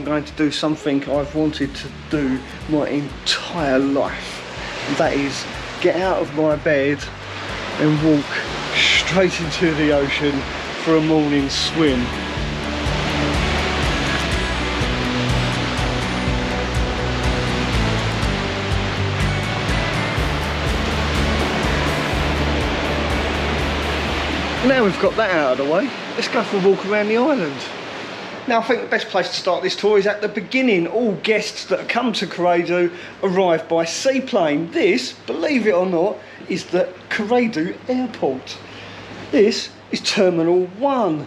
going to do something I've wanted to do my entire life. That is get out of my bed and walk straight into the ocean for a morning swim. Now we've got that out of the way, let's go for a walk around the island. Now I think the best place to start this tour is at the beginning. All guests that come to Kuredu arrive by seaplane. This, believe it or not, is the Kuredu airport. This is Terminal 1.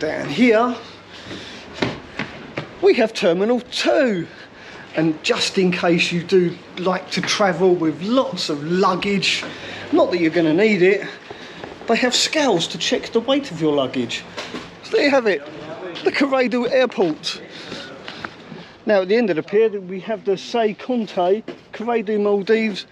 Down here, we have Terminal 2. And just in case you do like to travel with lots of luggage, not that you're going to need it, they have scales to check the weight of your luggage. So there you have it, the Kuredu airport. Now at the end of the pier we have the Say Conte Kuredu Maldives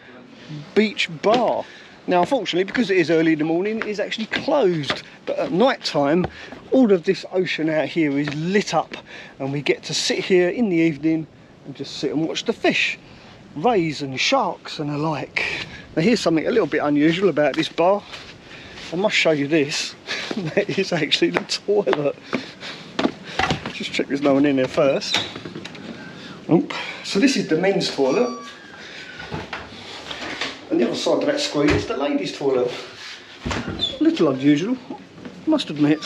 beach bar. Now unfortunately, because it is early in the morning, it is actually closed. But at night time, all of this ocean out here is lit up and we get to sit here in the evening and just sit and watch the fish, rays and sharks and the like. Now here's something a little bit unusual about this bar. I must show you this. That is actually the toilet. Just check there's no one in there first. Oop. So this is the men's toilet. And the other side of that screen is the ladies' toilet. A little unusual, must admit.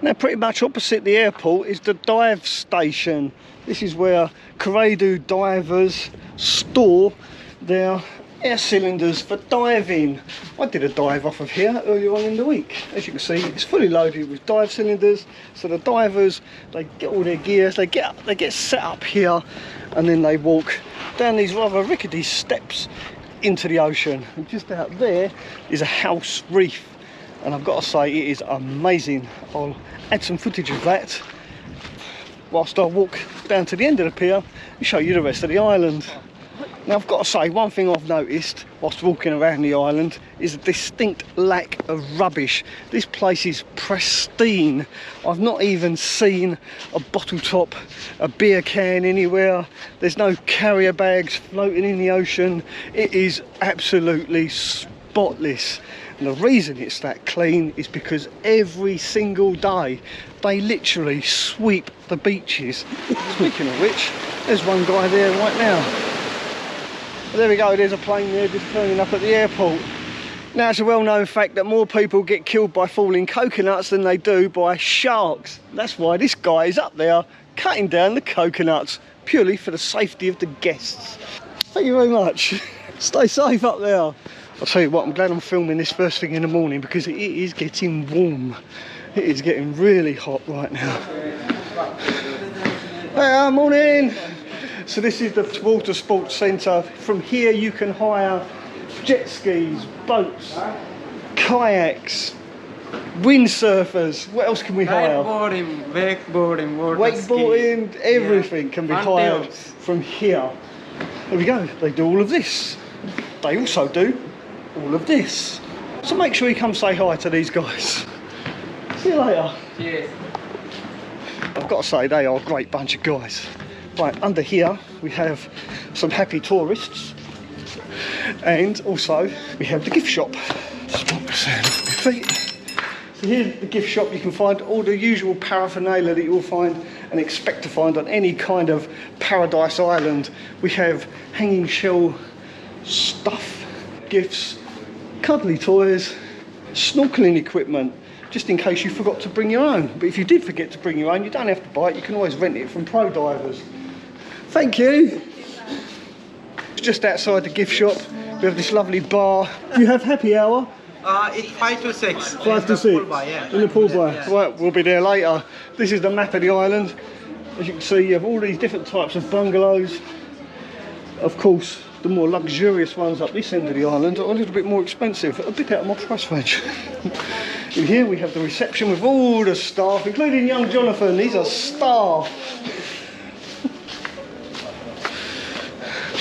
Now pretty much opposite the airport is the dive station. This is where Kuredu divers store their air cylinders for diving. I did a dive off of here earlier on in the week. As you can see, it's fully loaded with dive cylinders. So the divers, they get all their gears, they get set up here, and then they walk down these rather rickety steps into the ocean. And just out there is a house reef, and I've got to say it is amazing. I'll add some footage of that whilst I walk down to the end of the pier and show you the rest of the island. Now I've got to say, one thing I've noticed whilst walking around the island is a distinct lack of rubbish. This place is pristine. I've not even seen a bottle top, a beer can anywhere. There's no carrier bags floating in the ocean. It is absolutely spotless. And the reason it's that clean is because every single day they literally sweep the beaches. Speaking of which, there's one guy there right now. There we go, there's a plane there just turning up at the airport. Now it's a well-known fact that more people get killed by falling coconuts than they do by sharks. That's why this guy is up there cutting down the coconuts purely for the safety of the guests. Thank you very much. Stay safe up there. I'll tell you what, I'm glad I'm filming this first thing in the morning because it is getting warm. It is getting really hot right now. Hey, morning. So this is the water sports centre. From here you can hire jet skis, boats, kayaks, windsurfers. What else can we hire? Wakeboarding, everything can be hired from here. There we go, they do all of this. They also do all of this. So make sure you come say hi to these guys. See you later. Cheers. I've got to say, they are a great bunch of guys. Right, under here we have some happy tourists, and also we have the gift shop. Stop the sound of my feet. So here's the gift shop. You can find all the usual paraphernalia that you'll find and expect to find on any kind of paradise island. We have hanging shell stuff, gifts, cuddly toys, snorkeling equipment, just in case you forgot to bring your own. But if you did forget to bring your own, you don't have to buy it, you can always rent it from pro divers. Thank you. Just outside the gift shop, we have this lovely bar. Do you have happy hour? It's 5 to 6. 5 to 6? Bar, yeah. In the pool bar? Yeah. Right, we'll be there later. This is the map of the island. As you can see, you have all these different types of bungalows. Of course, the more luxurious ones up this end of the island are a little bit more expensive, a bit out of my price range. In here we have the reception with all the staff, including young Jonathan. He's a star.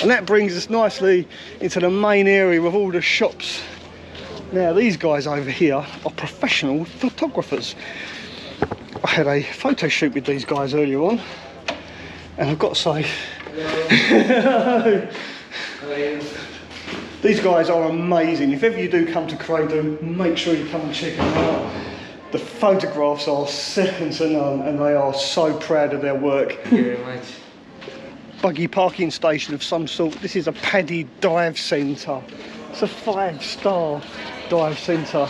And that brings us nicely into the main area with all the shops. Now these guys over here are professional photographers. I had a photo shoot with these guys earlier on, and I've got to say, these guys are amazing. If ever you do come to Kuredu, make sure you come and check them out. The photographs are second to none, and they are so proud of their work. Thank you very much. Buggy parking station of some sort. This is a paddy dive centre. It's a 5-star dive centre.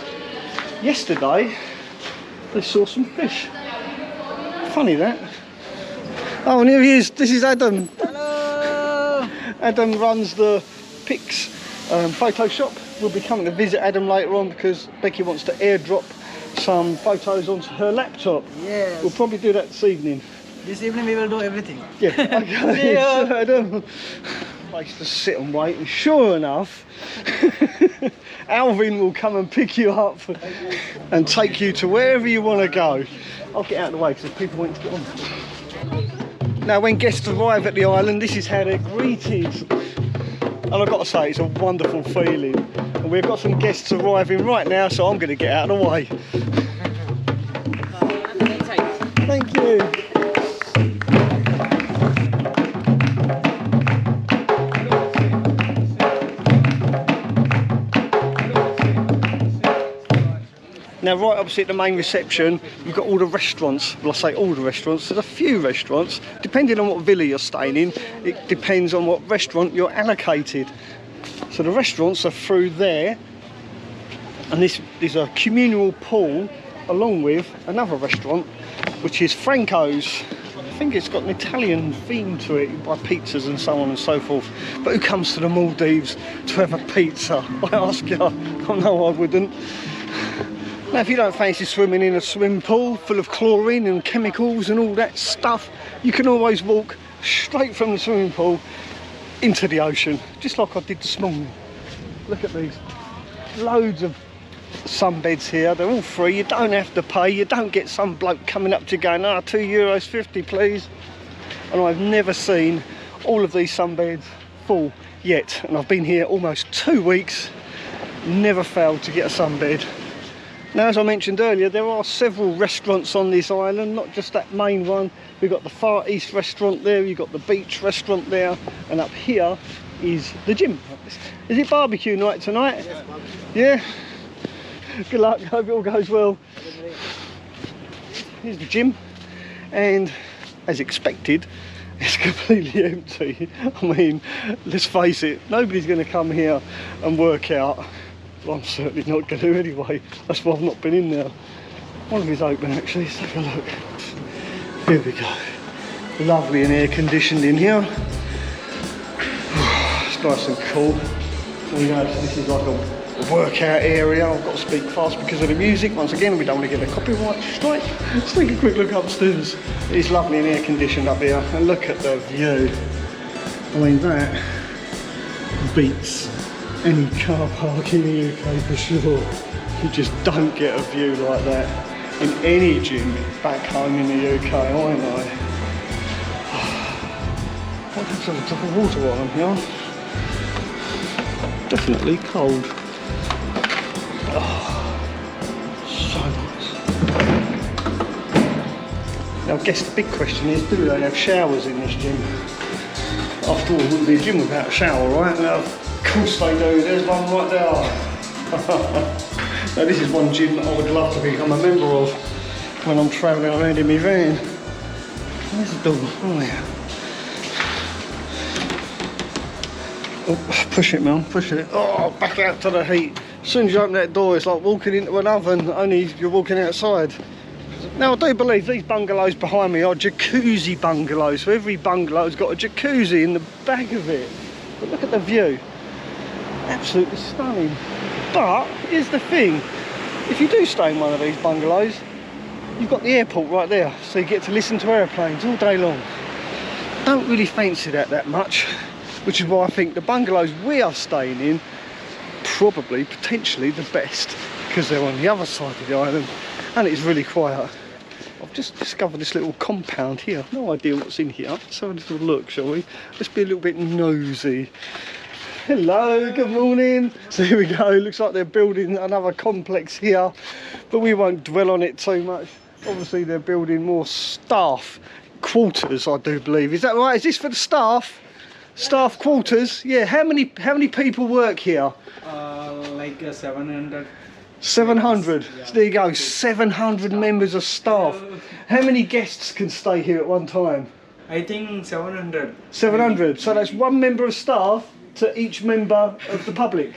Yesterday, they saw some fish. Funny that. Oh, and here he is. This is Adam. Hello. Adam runs the pics photo shop. We'll be coming to visit Adam later on because Becky wants to airdrop some photos onto her laptop. Yes. We'll probably do that this evening. This evening we will do everything. Yeah. Okay. Yeah. Adam. Place to sit and wait, and sure enough, Alvin will come and pick you up and take you to wherever you want to go. I'll get out of the way because people want to get on. Now, when guests arrive at the island, this is how they're greeted. And I've got to say, it's a wonderful feeling. And we've got some guests arriving right now, so I'm going to get out of the way. Thank you. Now, right opposite the main reception, you've got all the restaurants. Well, I say all the restaurants. There's a few restaurants. Depending on what villa you're staying in, it depends on what restaurant you're allocated. So the restaurants are through there. And this is a communal pool along with another restaurant, which is Franco's. I think it's got an Italian theme to it. You buy pizzas and so on and so forth. But who comes to the Maldives to have a pizza? I ask you. I know I wouldn't. Now, if you don't fancy swimming in a swimming pool full of chlorine and chemicals and all that stuff, you can always walk straight from the swimming pool into the ocean, just like I did this morning. Look at these. Loads of sunbeds here. They're all free. You don't have to pay. You don't get some bloke coming up to you going, ah, €2.50 please. And I've never seen all of these sunbeds full yet. And I've been here almost 2 weeks, never failed to get a sunbed. Now, as I mentioned earlier, there are several restaurants on this island, not just that main one. We've got the Far East restaurant there, you've got the beach restaurant there, and up here is the gym. Is it barbecue night tonight? Yes, barbecue. Yeah? Good luck, hope it all goes well. Here's the gym, and as expected, it's completely empty. I mean, let's face it, nobody's going to come here and work out. Well, I'm certainly not going to anyway. That's why I've not been in there. One of these open actually, let's take a look. Here we go. Lovely and air conditioned in here. It's nice and cool. There you go, so this is like a workout area. I've got to speak fast because of the music. Once again, we don't want to get a copyright strike. Let's take a quick look upstairs. It's lovely and air conditioned up here. And look at the view. I mean, that beats any car park in the UK for sure. You just don't get a view like that in any gym back home in the UK, I know. What happens to the top of water while I'm here? Definitely cold. Oh, so nice. Now I guess the big question is, do they have showers in this gym? After all, it wouldn't be a gym without a shower, right? Now, of course they do, there's one right there. Now this is one gym that I would love to become a member of when I'm travelling around in my van. Where's the door? Oh yeah. Oh, push it, Mel, push it. Oh, back out to the heat. As soon as you open that door, it's like walking into an oven, only you're walking outside. Now I do believe these bungalows behind me are jacuzzi bungalows, so every bungalow's got a jacuzzi in the back of it. But look at the view. Absolutely stunning. But here's the thing, if you do stay in one of these bungalows, you've got the airport right there, so you get to listen to airplanes all day long. Don't really fancy that much, which is why I think the bungalows we are staying in probably potentially the best, because they're on the other side of the island and it's really quiet. I've just discovered this little compound here. No idea what's in here. Let's have a little look, shall we? Let's be a little bit nosy. Hello, good morning. So here we go, looks like they're building another complex here, but we won't dwell on it too much. Obviously they're building more staff quarters, I do believe. Is that right? Is this for the staff? Staff quarters? Yeah. How many people work here? Like 700. 700. Yeah. So there you go. 700 members of staff. How many guests can stay here at one time? I think 700. 700. So that's one member of staff to each member of the public.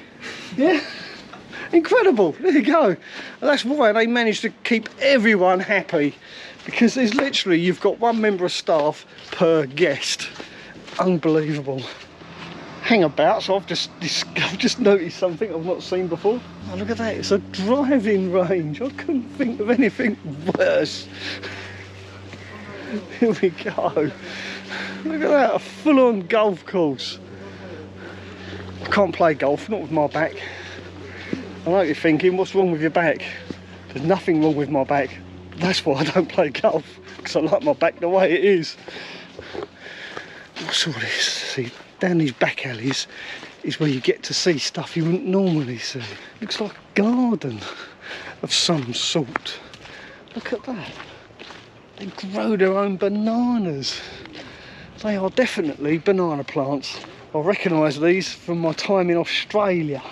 Yeah. Incredible. There you go. And that's why they managed to keep everyone happy, because there's literally, you've got one member of staff per guest. Unbelievable. Hang about, so I've just noticed something I've not seen before. Oh, look at that, it's a driving range. I couldn't think of anything worse. Here we go. Look at that, a full-on golf course. I can't play golf, not with my back. I know what you're thinking, what's wrong with your back? There's nothing wrong with my back. That's why I don't play golf, because I like my back the way it is. What's all this? See, down these back alleys is where you get to see stuff you wouldn't normally see. Looks like a garden of some sort. Look at that. They grow their own bananas. They are definitely banana plants. I recognise these from my time in Australia.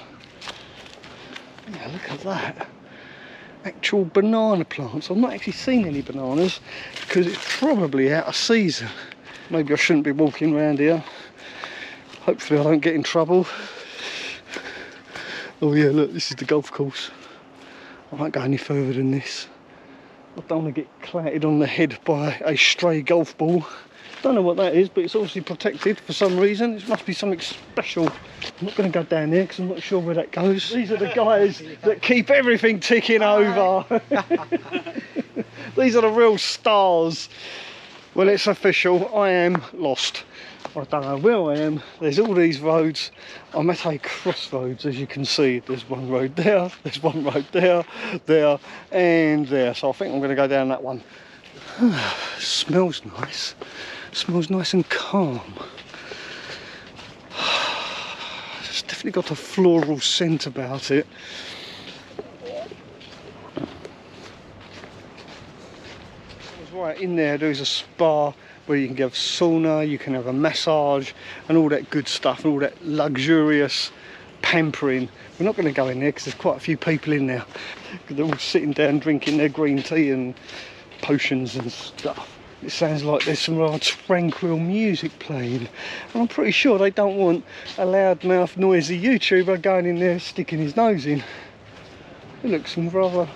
Yeah, look at that. Actual banana plants. I've not actually seen any bananas because it's probably out of season. Maybe I shouldn't be walking around here. Hopefully I don't get in trouble. Oh yeah, look, this is the golf course. I won't go any further than this. I don't want to get clattered on the head by a stray golf ball. Don't know what that is, but it's obviously protected for some reason. It must be something special. I'm not going to go down there because I'm not sure where that goes. These are the guys that keep everything ticking over. These are the real stars. Well, it's official. I am lost. I don't know where I am. There's all these roads. I'm at a crossroads, as you can see. There's one road there, there's one road there, there, and there. So I think I'm going to go down that one. Smells nice. Smells nice and calm. It's definitely got a floral scent about it. Right in there, there's a spa where you can get a sauna, you can have a massage, and all that good stuff, and all that luxurious pampering. We're not going to go in there because there's quite a few people in there. They're all sitting down drinking their green tea and potions and stuff. It sounds like there's some rather tranquil music playing, and I'm pretty sure they don't want a loudmouth, noisy YouTuber going in there sticking his nose in. It looks some rather,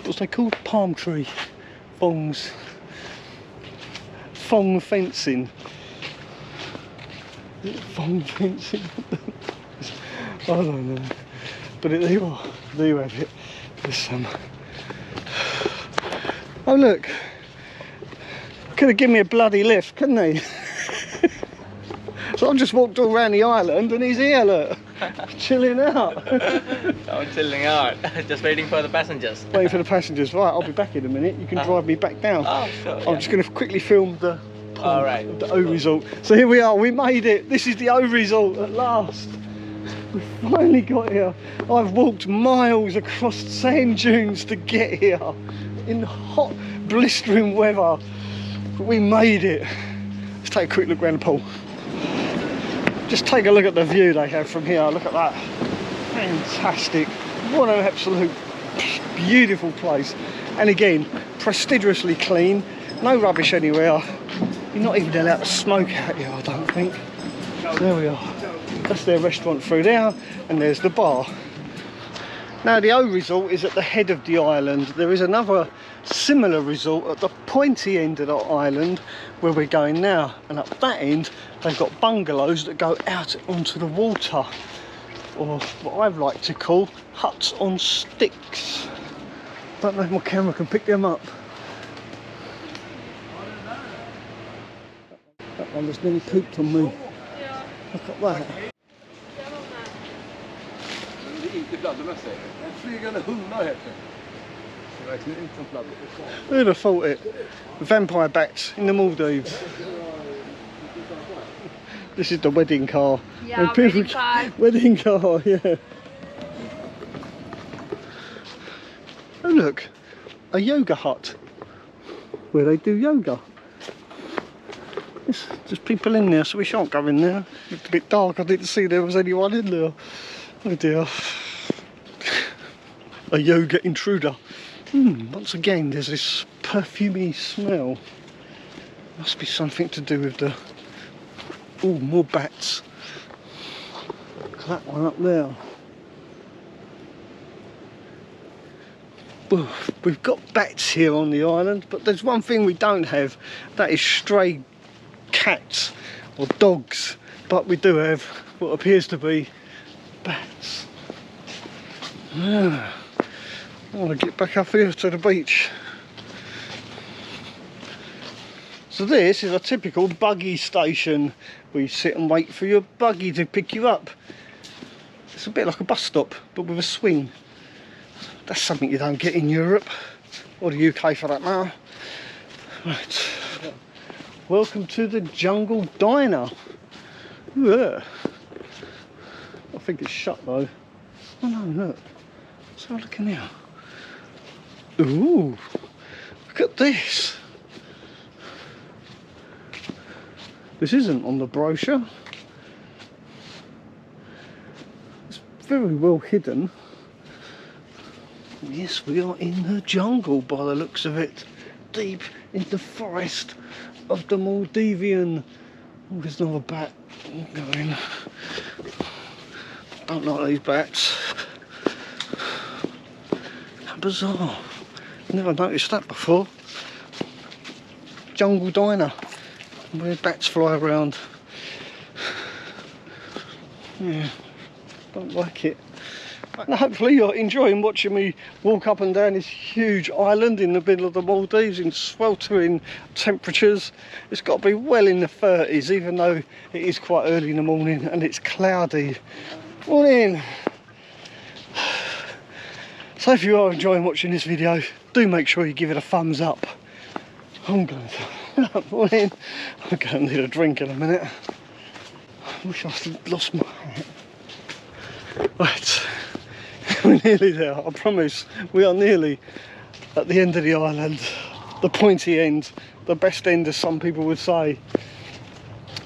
what's they called? Palm tree thongs. Thong fencing. Thong fencing. I don't know. But there you are. There you have it. There's some. Oh look. Could have given me a bloody lift, couldn't he? So I've just walked all around the island and he's here, look. Chilling out. I'm chilling out, just waiting for the passengers. Waiting for the passengers, right, I'll be back in a minute. You can drive me back down. Oh, sure. I'm just going to quickly film the Alright. O resort. So here we are, we made it. This is the O resort at last. We finally got here. I've walked miles across sand dunes to get here in hot, blistering weather. But we made it. Let's take a quick look around the pool. Just take a look at the view they have from here. Look at that. Fantastic. What an absolute beautiful place. And again, prestigiously clean. No rubbish anywhere. You're not even allowed to smoke out here, I don't think. So there we are. That's their restaurant through there, and there's the bar. Now the O resort is at the head of the island. There is another similar resort at the pointy end of the island where we're going now, and at that end they've got bungalows that go out onto the water, or what I've like to call huts on sticks. Don't know if my camera can pick them up. That one just nearly pooped on me. Look at that. Who'd have thought it? Vampire bats in the Maldives. This is the wedding car. Yeah, wedding car. Wedding car, yeah. Oh look, a yoga hut where they do yoga. There's people in there, so we shan't go in there. It's a bit dark, I didn't see there was anyone in there. Oh dear. A yoga intruder. Once again, there's this perfumey smell. Must be something to do with the... Oh, more bats. Look at that one up there. We've got bats here on the island, but there's one thing we don't have. That is stray cats or dogs. But we do have what appears to be bats. I want to get back up here to the beach. So this is a typical buggy station where you sit and wait for your buggy to pick you up. It's a bit like a bus stop, but with a swing. That's something you don't get in Europe, or the UK for that matter. Right. Welcome to the Jungle Diner. Yeah. I think it's shut though. Oh no, look. Let's have a look in here. Ooh, look at this. This isn't on the brochure. It's very well hidden. Yes, we are in the jungle by the looks of it. Deep in the forest of the Maldivian. Oh, there's another bat. Go in. Don't like these bats. How bizarre. Never noticed that before. Jungle diner where bats fly around. Yeah, don't like it. Now, hopefully you're enjoying watching me walk up and down this huge island in the middle of the Maldives in sweltering temperatures. It's got to be well in the 30s, even though it is quite early in the morning and it's cloudy. Morning! So if you are enjoying watching this video, do make sure you give it a thumbs up. I'm going to... Morning! I'm going to need a drink in a minute. I wish I had lost my hat. Right. We're nearly there, I promise. We are nearly at the end of the island, the pointy end, the best end as some people would say.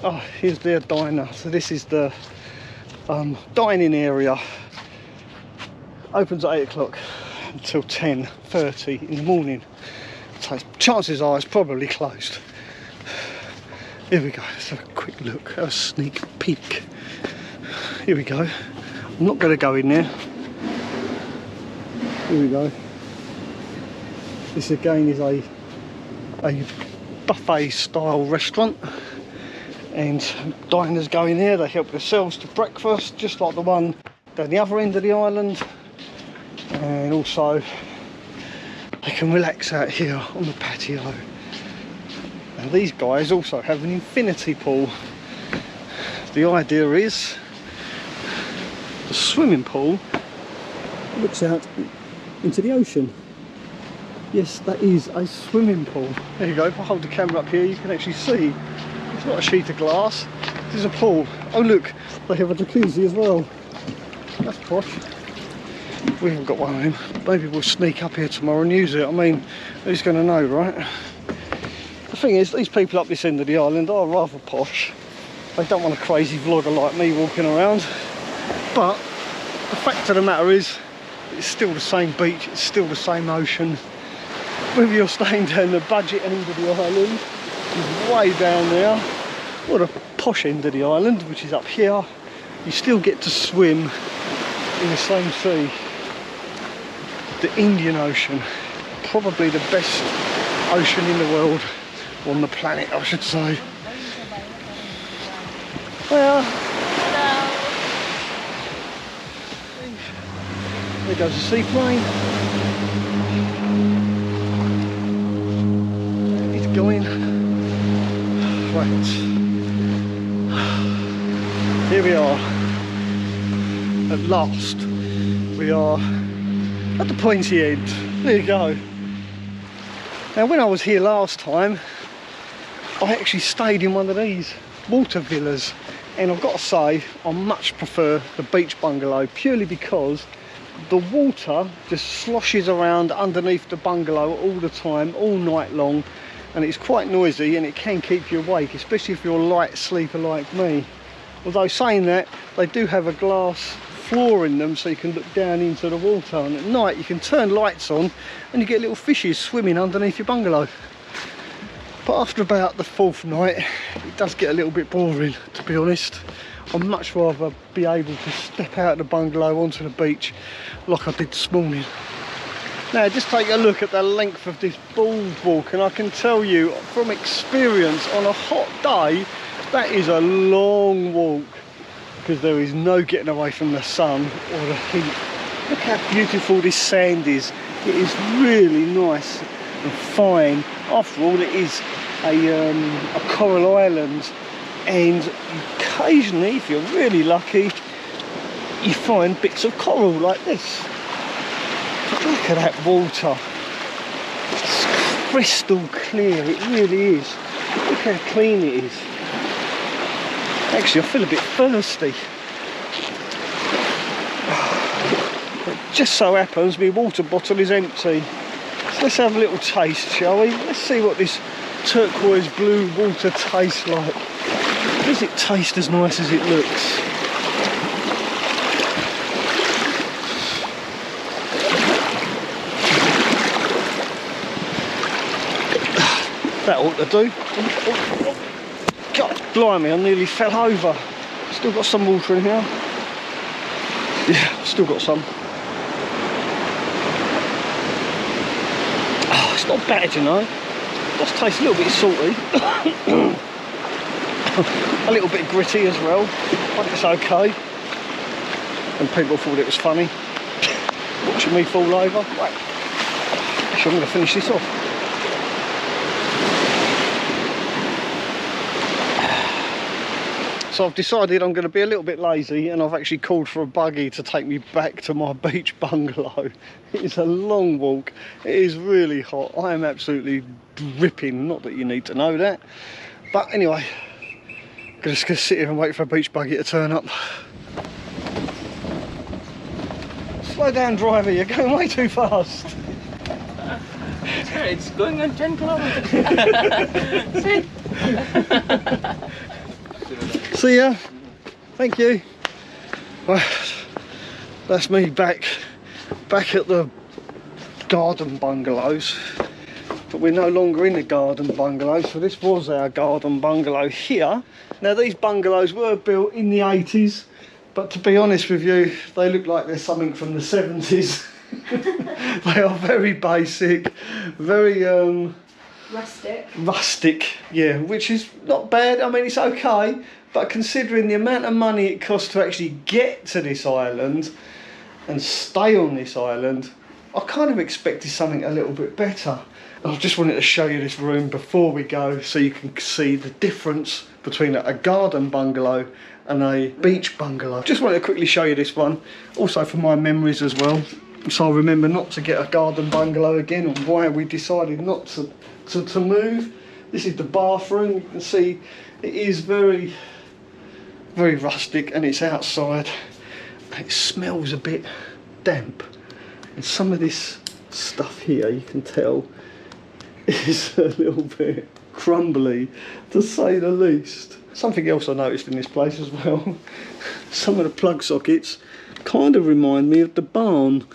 Oh, here's their diner. So this is the dining area. Opens at 8 o'clock until 10:30 in the morning. So chances are it's probably closed. Here we go, let's have a quick look, have a sneak peek. Here we go. I'm not going to go in there. Here we go. This again is a buffet style restaurant, and diners go in here, they help themselves to breakfast just like the one down the other end of the island, and also they can relax out here on the patio. And these guys also have an infinity pool. The idea is the swimming pool looks out into the ocean. Yes, that is a swimming pool. There you go, if I hold the camera up here you can actually see it's not a sheet of glass, this is a pool. Oh look, they have a jacuzzi as well. That's posh. We haven't got one of them. Maybe we'll sneak up here tomorrow and use it. I mean, who's going to know, right? The thing is, these people up this end of the island are rather posh. They don't want a crazy vlogger like me walking around. But the fact of the matter is, it's still the same beach, it's still the same ocean. Whether you're staying down the budget end of the island, which is way down there, or the posh end of the island, which is up here, you still get to swim in the same sea. The Indian Ocean, probably the best ocean in the world, on the planet I should say. Well, there goes the seaplane. It's going. Right. Here we are. At last. We are at the pointy end. There you go. Now when I was here last time, I actually stayed in one of these water villas, and I've got to say I much prefer the beach bungalow, purely because the water just sloshes around underneath the bungalow all the time, all night long, and it's quite noisy and it can keep you awake, especially if you're a light sleeper like me. Although saying that, they do have a glass floor in them so you can look down into the water, and at night you can turn lights on and you get little fishes swimming underneath your bungalow. But after about the 4th night, it does get a little bit boring, to be honest. I'd much rather be able to step out of the bungalow onto the beach like I did this morning. Now just take a look at the length of this boardwalk, and I can tell you from experience, on a hot day, that is a long walk, because there is no getting away from the sun or the heat. Look how beautiful this sand is. It is really nice and fine. After all, it is a coral island, and occasionally, if you're really lucky, you find bits of coral like this. But look at that water. It's crystal clear, it really is. Look how clean it is. Actually, I feel a bit thirsty. It just so happens my water bottle is empty. So let's have a little taste, shall we? Let's see what this turquoise blue water tastes like. Does it taste as nice as it looks? That ought to do. God blimey, I nearly fell over. Still got some water in here. Yeah, still got some. Oh, it's not bad, you know. It does taste a little bit salty. A little bit gritty as well, but it's okay. And people thought it was funny watching me fall over. Right, actually I'm going to finish this off. So I've decided I'm going to be a little bit lazy, and I've actually called for a buggy to take me back to my beach bungalow. It's a long walk, it is really hot, I am absolutely dripping, not that you need to know that. But anyway, I'm just going to sit here and wait for a beach buggy to turn up. Slow down, driver, you're going way too fast. Sir, it's going on 10 kilometers. See ya. Thank you. Well, that's me back at the garden bungalows. But we're no longer in the garden bungalow, so this was our garden bungalow here. Now these bungalows were built in the 80s, but to be honest with you, they look like they're something from the 70s. They are very basic, very rustic, yeah, which is not bad. I mean, it's okay, but considering the amount of money it costs to actually get to this island and stay on this island, I kind of expected something a little bit better. I just wanted to show you this room before we go, so you can see the difference between a garden bungalow and a beach bungalow. Just wanted to quickly show you this one, also for my memories as well, so I remember not to get a garden bungalow again, and why we decided not to move. This is the bathroom. You can see it is very rustic, and it's outside. It smells a bit damp, and some of this stuff here, you can tell, is a little bit crumbly, to say the least. Something else I noticed in this place as well, some of the plug sockets kind of remind me of the barn.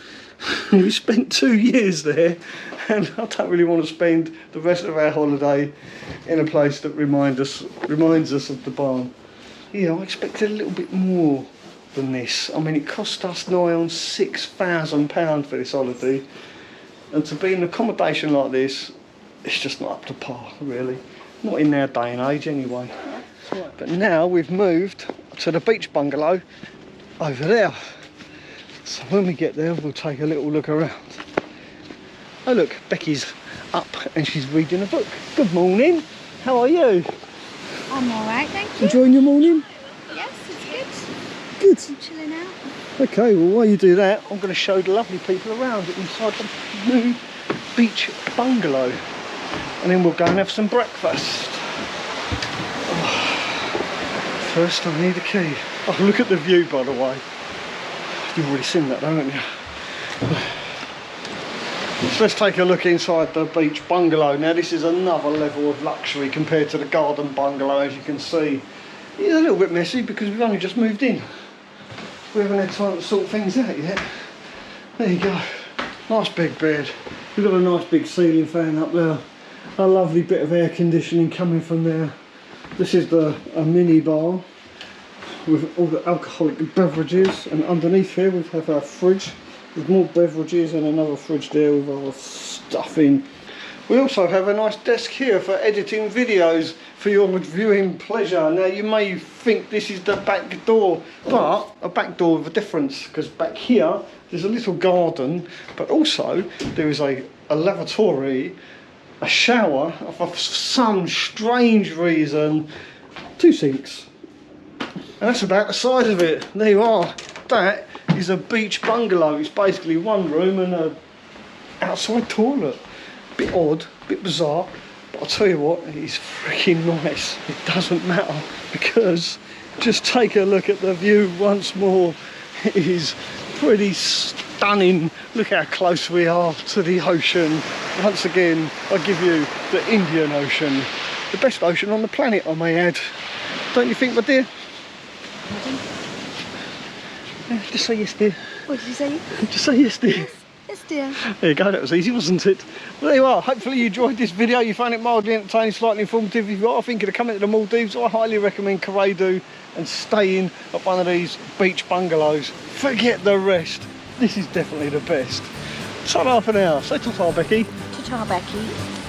We spent 2 years there, and I don't really want to spend the rest of our holiday in a place that reminds us of the barn. Yeah, I expected a little bit more than this. I mean, it cost us nigh on £6,000 for this holiday, and to be in accommodation like this, it's just not up to par, really. Not in our day and age anyway. But now we've moved to the beach bungalow over there. So when we get there, we'll take a little look around. Oh look, Becky's up and she's reading a book. Good morning, how are you? I'm alright, thank you. Enjoying your morning? Yes, it's good. Good. I'm chilling out. Okay, well while you do that, I'm going to show the lovely people around inside the new beach bungalow. And then we'll go and have some breakfast. First I need a key. Oh, look at the view, by the way. You've already seen that, haven't you? So let's take a look inside the beach bungalow. Now this is another level of luxury compared to the garden bungalow, as you can see. It's a little bit messy because we've only just moved in. We haven't had time to sort things out yet. There you go. Nice big bed. We've got a nice big ceiling fan up there. A lovely bit of air conditioning coming from there. This is a mini bar with all the alcoholic beverages, and underneath here we have our fridge with more beverages and another fridge there with our stuff in. We also have a nice desk here for editing videos for your viewing pleasure. Now you may think this is the back door, but a back door with a difference, because back here there's a little garden, but also there is a lavatory, a shower, for some strange reason, 2 sinks. And that's about the size of it. There you are. That is a beach bungalow. It's basically one room and an outside toilet. Bit odd, bit bizarre, but I'll tell you what, it's freaking nice. It doesn't matter, because just take a look at the view once more. It is pretty stunning. Look how close we are to the ocean. Once again, I give you the Indian Ocean. The best ocean on the planet, I may add. Don't you think, my dear? Yeah, just say yes, dear. What did you say? Just say yes, dear. Yes, dear. There you go, that was easy, wasn't it? Well, there you are. Hopefully you enjoyed this video. You found it mildly entertaining, slightly informative. If you've got to think of the coming to the Maldives, I highly recommend Kuredu and staying at one of these beach bungalows. Forget the rest. This is definitely the best. Ta-ra for now. Say ta-ta, Becky. Ta-ta, Becky.